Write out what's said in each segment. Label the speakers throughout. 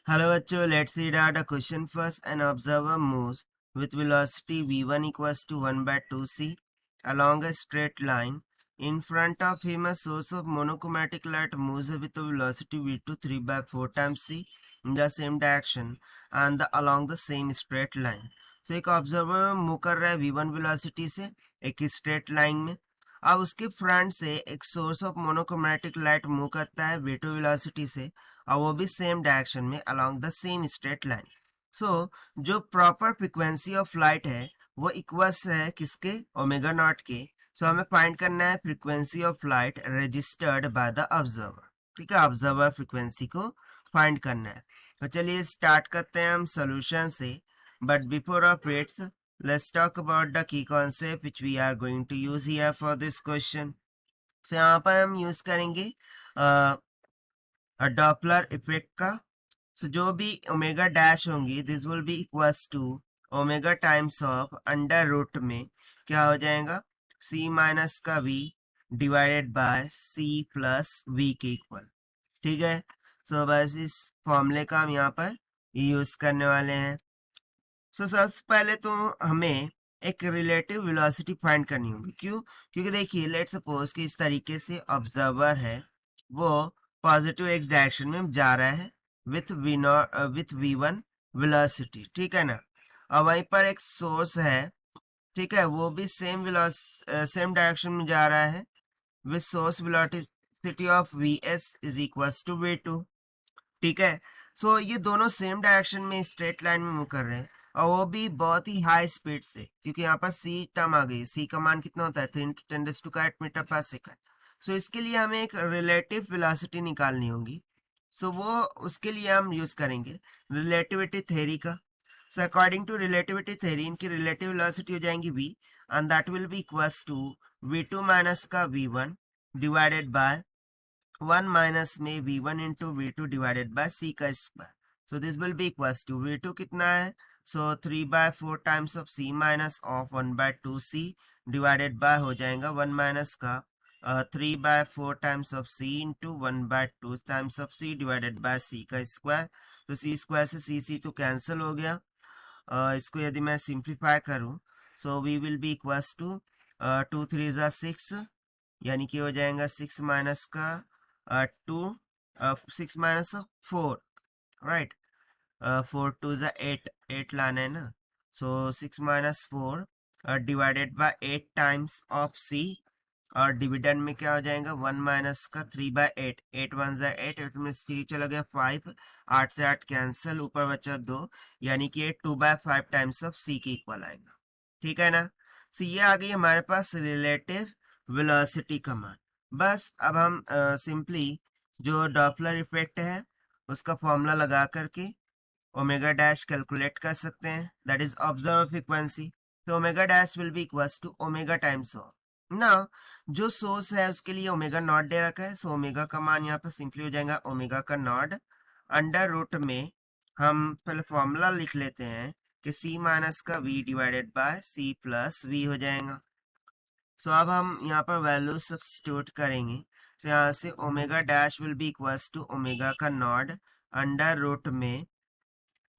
Speaker 1: Hello बच्चों, let's read out the question first. An observer moves with velocity v1 equals to 1 by 2c along a straight line. In front of him, a source of monochromatic light moves with a velocity v2 3 by 4 times c in the same direction and along the same straight line. So एक observer move कर रहा है v1 velocity से एक straight line में. अब उसके front से एक source of monochromatic light move करता है v2 वेलोसिटी से और वो भी सेम डायरेक्शन में along the same straight line. So जो प्रॉपर फ्रीक्वेंसी ऑफ लाइट है वो इक्वल्स है किसके, ओमेगा नॉट के. सो हमें फाइंड करना है frequency of light registered by the observer. ठीक है, ऑब्जर्वर फ्रीक्वेंसी को फाइंड करना है. तो चलिए स्टार्ट करते हैं हम सोल्यूशन से. But before of its let's talk about the key concept which we are going to use here for this question. So यहाँ पर हम यूज करेंगे डॉपलर इफेक्ट का. सो जो भी ओमेगा डैश होंगी this will be equals to omega times of under root में क्या हो जाएगा, सी माइनस का v divided by c plus v के इक्वल. ठीक है, सो बस इस फॉर्मूले का हम यहाँ पर यूज करने वाले हैं. सो सबसे पहले तो हमें एक रिलेटिव वेलोसिटी फाइंड करनी होगी. क्यों? क्योंकि देखिए लेट सपोज कि इस तरीके से ऑब्जर्वर है वो पॉजिटिव एक्स डायरेक्शन में जा रहा है विथ v1 वेलोसिटी. ठीक है ना. और वहीं पर एक सोर्स है, ठीक है, वो भी सेम डायरेक्शन में जा रहा है with source velocity of vs is equals to v2. ठीक है, सो ये दोनों सेम डायरेक्शन में स्ट्रेट लाइन में मूव कर रहे हैं और वो भी बहुत ही हाई स्पीड से, क्योंकि यहाँ पर सी टर्म आ गई. सी का मान कितना होता है 3×10⁸ मीटर पर सेकंड. सो इसके लिए हमें एक रिलेटिव वेलोसिटी निकालनी होगी. सो वो उसके लिए हम यूज करेंगे रिलेटिविटी थ्योरी का. So according to relativity theory इनकी रिलेटिव वेलोसिटी हो जाएंगी v and that will be equals to v2 minus का v1 डिवाइडेड बाय 1 माइनस में v1 into v2 divided by c का square. So this will be equals to v2 कितना है, so 3/4 times of c minus of 1/2c divided by हो जाएगा 1 minus का 3/4 times of c into 1/2 times of c divided by c का square. तो c square से c तो cancel हो गया. इसको यदि मैं सिंप्लीफाई करूं so we will be equals to 2 3 ज़ा 6 यानी कि हो जाएगा 6 माइनस का 2 6 माइनस 4 राइट. 4 2 ज़ा 8 लाना है ना. सो 6 minus 4 divided by 8 times of c और डिविडेंड में क्या हो जाएगा 1 माइनस का 3/8. 8 1 ज़ा 8, 8 में 3 चला गया 5, 8 से 8 कैंसिल, ऊपर बचा 2 यानी कि 2/5 टाइम्स ऑफ c के इक्वल आएगा. ठीक है ना. सो ये आ गई हमारे पास रिलेटिव वेलोसिटी का मान. बस अब हम सिंपली जो डॉपलर इफेक्ट है उसका फॉर्मूला लगा करके ओमेगा डैश कैलकुलेट कर सकते हैं, दैट इज ऑब्जर्वर फ्रीक्वेंसी. तो omega dash will be equals to omega times of ना जो सोर्स है उसके लिए ओमेगा नॉट दे रखा है. सो ओमेगा का मान यहाँ पर सिंपली हो जाएगा ओमेगा का नॉट अंडर रूट में हम पहले फॉर्मूला लिख लेते हैं कि c माइनस का v divided by c plus v हो जाएगा. सो अब हम यहाँ पर वैल्यू सब्स्टिट्यूट करेंगे. तो यहाँ से omega dash will be equals to omega का नॉट अंडर रूट में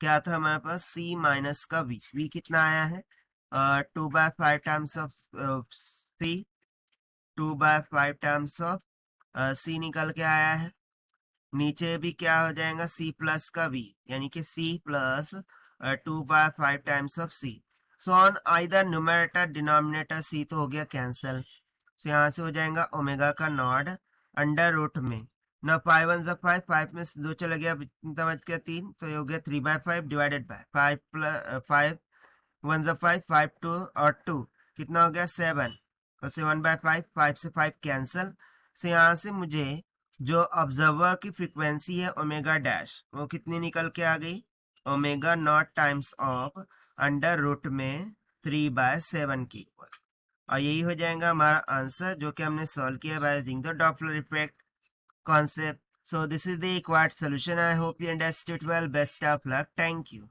Speaker 1: क्या था हमारे पास c माइनस का v कितना आया है 2/5 times of c 2/5 times of c निकल के आया है. नीचे भी क्या हो जाएगा c प्लस का v यानी कि c plus 2/5 times of c. So on either numerator denominator c तो हो गया कैंसिल. सो यहाँ से हो जाएगा ओमेगा का नॉट अंडर रूट में ना 5 1 ज़ा 5, 5 में से 2 चला गया कितना बच गया 3, तो ये हो गया 3/5 डिवाइडेड बाय 5 प्लस 5 1 ज़ा 5 5 2 और 2 कितना हो गया 7 और 7/5 5 से 5 कैंसिल. से यहाँ से मुझे जो ऑब्जर्वर की फ्रीक्वेंसी है ओमेगा डैश वो कितनी निकल के आ गई, omega not times of under root में 3/7 की इक्वल. और यही हो जाएगा हमारा आंसर जो कि हमने सॉल्व किया by using the Doppler effect concept. So this is the required solution. I hope you understood well. Best of luck. Thank you.